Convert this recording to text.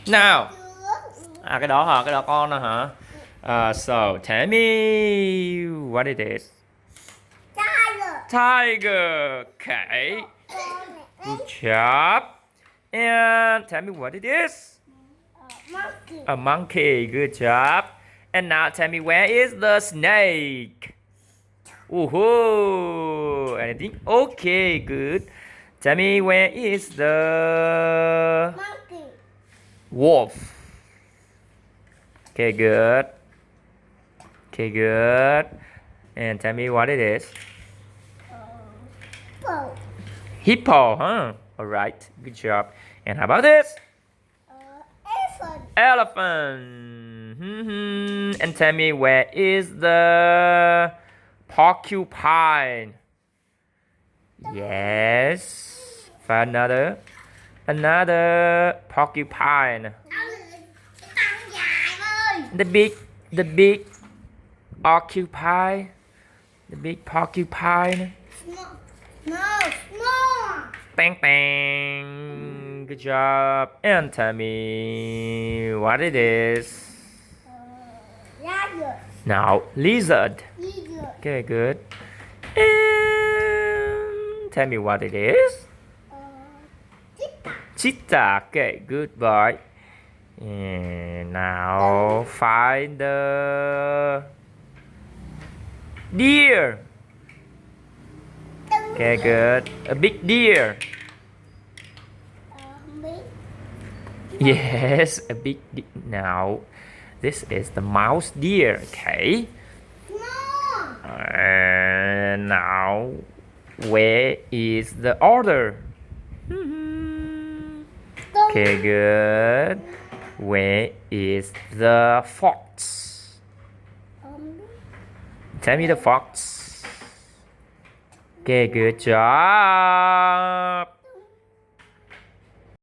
Now. Cái đó hả? Cái đó con đó hả? So tell me what it is. Tiger. Okay. Good job. And tell me what it is. A monkey. Good job. And now tell me where is the snake? Woohoo! Anything? Okay, good. Tell me where is the wolf? Okay, good. Okay, good. And tell me what it is. Hippo, huh? Alright, good job. And how about this? Elephant. And tell me where is the porcupine? Yes. Another porcupine. The big occupy. The big porcupine. Bang bang. Good job. And tell me what it is. Now lizard. Okay, good. And tell me what it is. Cheetah. Okay, good boy. And now find the deer. Okay, good. A big deer. Yes, a big deer. Now, this is the mouse deer. Okay. And now, where is the order? Okay, good. Where is the fox? Tell me the fox. Okay, good job.